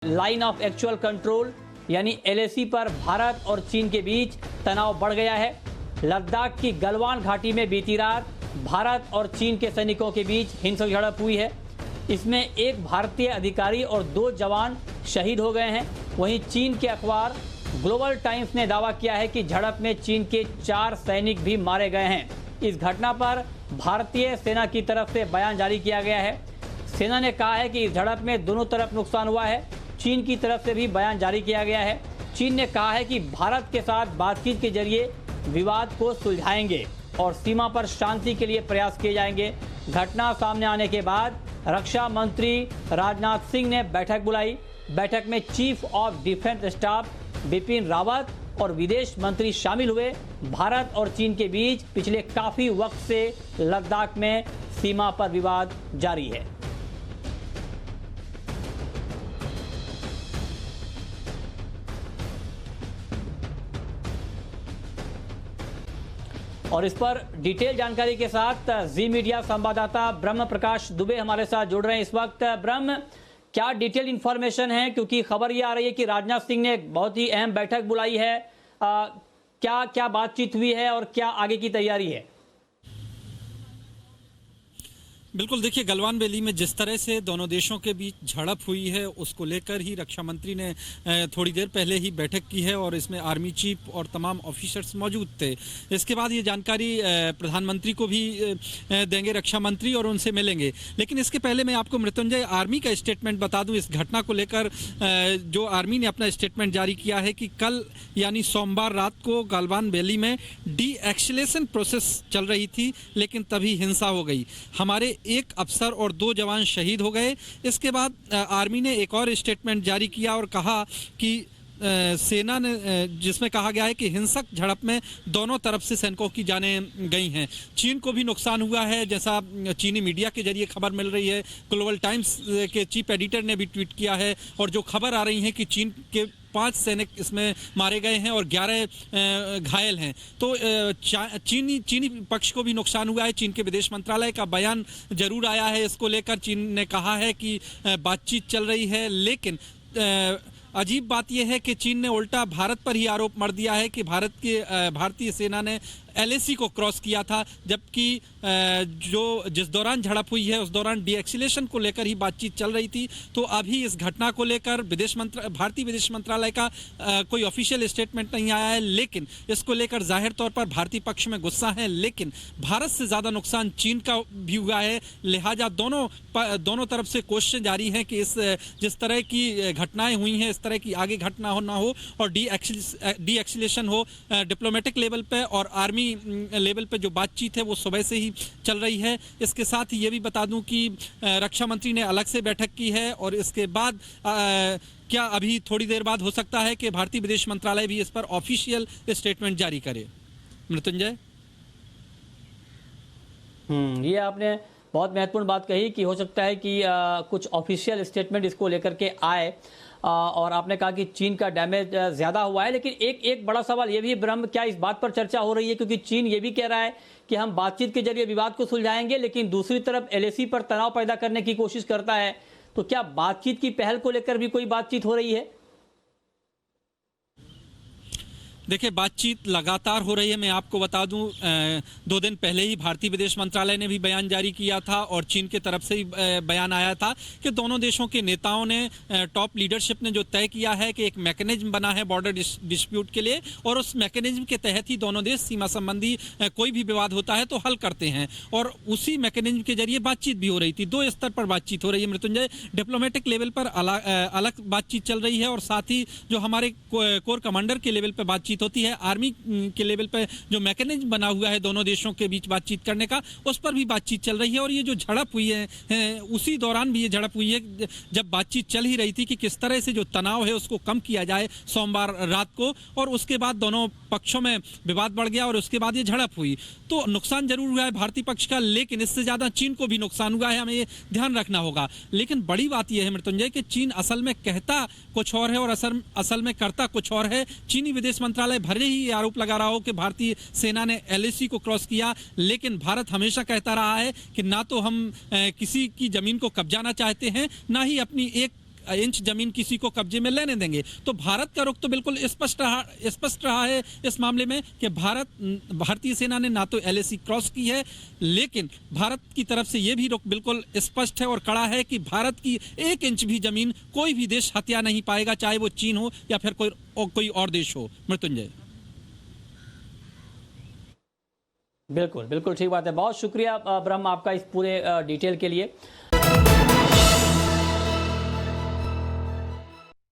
Line of actual control यानी LAC पर भारत और चीन के बीच तनाव बढ़ गया है। लद्दाख की गलवान घाटी में बीती रात भारत और चीन के सैनिकों के बीच हिंसक झड़प हुई है। इसमें एक भारतीय अधिकारी और 2 जवान शहीद हो गए हैं। वहीं चीन के अखबार ग्लोबल टाइम्स ने दावा किया है कि झड़प में चीन के 4 सैनिक भी मारे गए हैं। इस घटना पर भारतीय सेना की तरफ से बयान जारी किया गया है। सेना ने कहा है कि इस झड़प में दोनों तरफ नुकसान हुआ है। चीन की तरफ से भी बयान जारी किया गया है। चीन ने कहा है कि भारत के साथ बातचीत के जरिए विवाद को सुलझाएंगे और सीमा पर शांति के लिए प्रयास किए जाएंगे। घटना सामने आने के बाद रक्षा मंत्री राजनाथ सिंह ने बैठक बुलाई। बैठक में chief of defence staff Bipin Rawat और विदेश मंत्री शामिल हुए। भारत और चीन के बीच पिछले काफी वक्त से लद्दाख में सीमा पर विवाद जारी है। और इस पर डिटेल जानकारी के साथ जी मीडिया संवाददाता ब्रह्म प्रकाश दुबे हमारे साथ जुड़ रहे हैं इस वक्त। ब्रह्म, क्या डिटेल इंफॉर्मेशन है, क्योंकि खबर ये आ रही है कि राजनाथ सिंह ने एक बहुत ही अहम बैठक बुलाई है। क्या क्या बातचीत हुई है और क्या आगे की तैयारी है? बिल्कुल, देखिए, गलवान वैली में जिस तरह से दोनों देशों के बीच झड़प हुई है उसको लेकर ही रक्षा मंत्री ने थोड़ी देर पहले ही बैठक की है और इसमें आर्मी चीफ और तमाम ऑफिसर्स मौजूद थे। इसके बाद ये जानकारी प्रधानमंत्री को भी देंगे रक्षा मंत्री और उनसे मिलेंगे। लेकिन इसके पहले मैं आपको मृत्युंजय आर्मी का स्टेटमेंट बता दूं इस घटना को लेकर। जो आर्मी ने अपना स्टेटमेंट जारी किया है कि कल यानी सोमवार रात को गलवान वैली में डी-एक्सिलेशन प्रोसेस चल रही थी, लेकिन तभी हिंसा हो गई। हमारे एक अफसर और 2 जवान शहीद हो गए। इसके बाद आर्मी ने एक और स्टेटमेंट जारी किया और कहा कि सेना ने, जिसमें कहा गया है कि हिंसक झड़प में दोनों तरफ से सैनिकों की जानें गई हैं। चीन को भी नुकसान हुआ है, जैसा चीनी मीडिया के जरिए खबर मिल रही है। ग्लोबल टाइम्स के चीफ एडिटर ने भी ट्वीट किया है और जो खबर आ रही है कि चीन के 5 सैनिक इसमें मारे गए हैं और 11 घायल हैं। तो चीनी पक्ष को भी नुकसान हुआ है। चीन के विदेश मंत्रालय का बयान जरूर आया है इसको लेकर। चीन ने कहा है कि बातचीत चल रही है, लेकिन अजीब बात यह है कि चीन ने उल्टा भारत पर ही आरोप मढ़ दिया है कि भारतीय सेना ने एलएसी को क्रॉस किया था, जबकि जिस दौरान झड़प हुई है उस दौरान डी-एक्सिलेशन को लेकर ही बातचीत चल रही थी। तो अभी इस घटना को लेकर भारतीय विदेश मंत्रालय का कोई ऑफिशियल स्टेटमेंट नहीं आया है, लेकिन इसको लेकर जाहिर तौर पर भारतीय पक्ष में गुस्सा है। लेकिन भारत से ज़्यादा नुकसान चीन का भी हुआ है, लिहाजा दोनों तरफ से कोशिश जारी है कि जिस तरह की घटनाएं हुई हैं इस तरह की आगे घटना ना हो और डी-एक्सिलेशन हो। डिप्लोमेटिक लेवल पे और आर्मी लेवल पे जो बातचीत है वो सुबह से ही चल रही है। इसके साथ ही ये भी बता दूं कि रक्षा मंत्री ने अलग से बैठक की है और इसके बाद क्या अभी थोड़ी देर बाद हो सकता है कि भारतीय विदेश मंत्रालय भी इस पर ऑफिशियल स्टेटमेंट जारी करे। मृत्युंजय, ये आपने बहुत महत्वपूर्ण बात कही कि हो सकता है कि कुछ ऑफिशियल स्टेटमेंट इसको लेकर के आए। और आपने कहा कि चीन का डैमेज ज़्यादा हुआ है, लेकिन एक बड़ा सवाल ये भी ब्रह्म, क्या इस बात पर चर्चा हो रही है, क्योंकि चीन ये भी कह रहा है कि हम बातचीत के जरिए विवाद को सुलझाएंगे, लेकिन दूसरी तरफ एलएसी पर तनाव पैदा करने की कोशिश करता है। तो क्या बातचीत की पहल को लेकर भी कोई बातचीत हो रही है? देखिए, बातचीत लगातार हो रही है। मैं आपको बता दूं 2 दिन पहले ही भारतीय विदेश मंत्रालय ने भी बयान जारी किया था और चीन की तरफ से ही बयान आया था कि दोनों देशों के नेताओं ने, टॉप लीडरशिप ने जो तय किया है कि एक मैकेनिज्म बना है बॉर्डर डिस्प्यूट के लिए और उस मैकेनिज्म के तहत ही दोनों देश सीमा संबंधी कोई भी विवाद होता है तो हल करते हैं। और उसी मैकेनिज्म के जरिए बातचीत भी हो रही थी। 2 स्तर पर बातचीत हो रही है मृत्युंजय। डिप्लोमेटिक लेवल पर अलग बातचीत चल रही है और साथ ही जो हमारे कोर कमांडर के लेवल पर बातचीत होती है, आर्मी के लेवल पे जो मैकेनिज्म बना हुआ है दोनों देशों के बीच बातचीत करने का, उस पर भी बातचीत चल रही है। और ये जो झड़प हुई है उसी दौरान भी ये झड़प हुई है जब बातचीत चल ही रही थी कि किस तरह से जो तनाव है उसको कम किया जाए सोमवार रात को, और उसके बाद दोनों पक्षों में विवाद बढ़ गया और उसके बाद ये झड़प हुई। तो नुकसान जरूर हुआ है भारतीय पक्ष का, लेकिन इससे ज्यादा चीन को भी नुकसान हुआ है, हमें ये ध्यान रखना होगा। लेकिन बड़ी बात यह है मृत्युंजय कि चीन असल में कहता कुछ और है और असल में करता कुछ और है। चीनी विदेश मंत्रालय भले ही ये आरोप लगा रहा हो कि भारतीय सेना ने एलएसी को क्रॉस किया, लेकिन भारत हमेशा कहता रहा है कि ना तो हम किसी की जमीन को कब्जाना चाहते हैं, ना ही अपनी एक इंच जमीन किसी को कब्जे में लेने देंगे। तो भारत का रुख तो बिल्कुल स्पष्ट रहा है इस मामले में कि भारतीय सेना ने ना तो एलएसी क्रॉस की है, लेकिन भारत की तरफ से यह भी रुख बिल्कुल स्पष्ट है और कड़ा है कि भारत की 1 इंच भी जमीन कोई भी देश हत्या नहीं पाएगा, चाहे वो चीन हो या फिर कोई और देश हो। मृत्युंजय। बिल्कुल बिल्कुल ठीक बात है। बहुत शुक्रिया ब्रह्म आपका इस पूरे डिटेल के लिए।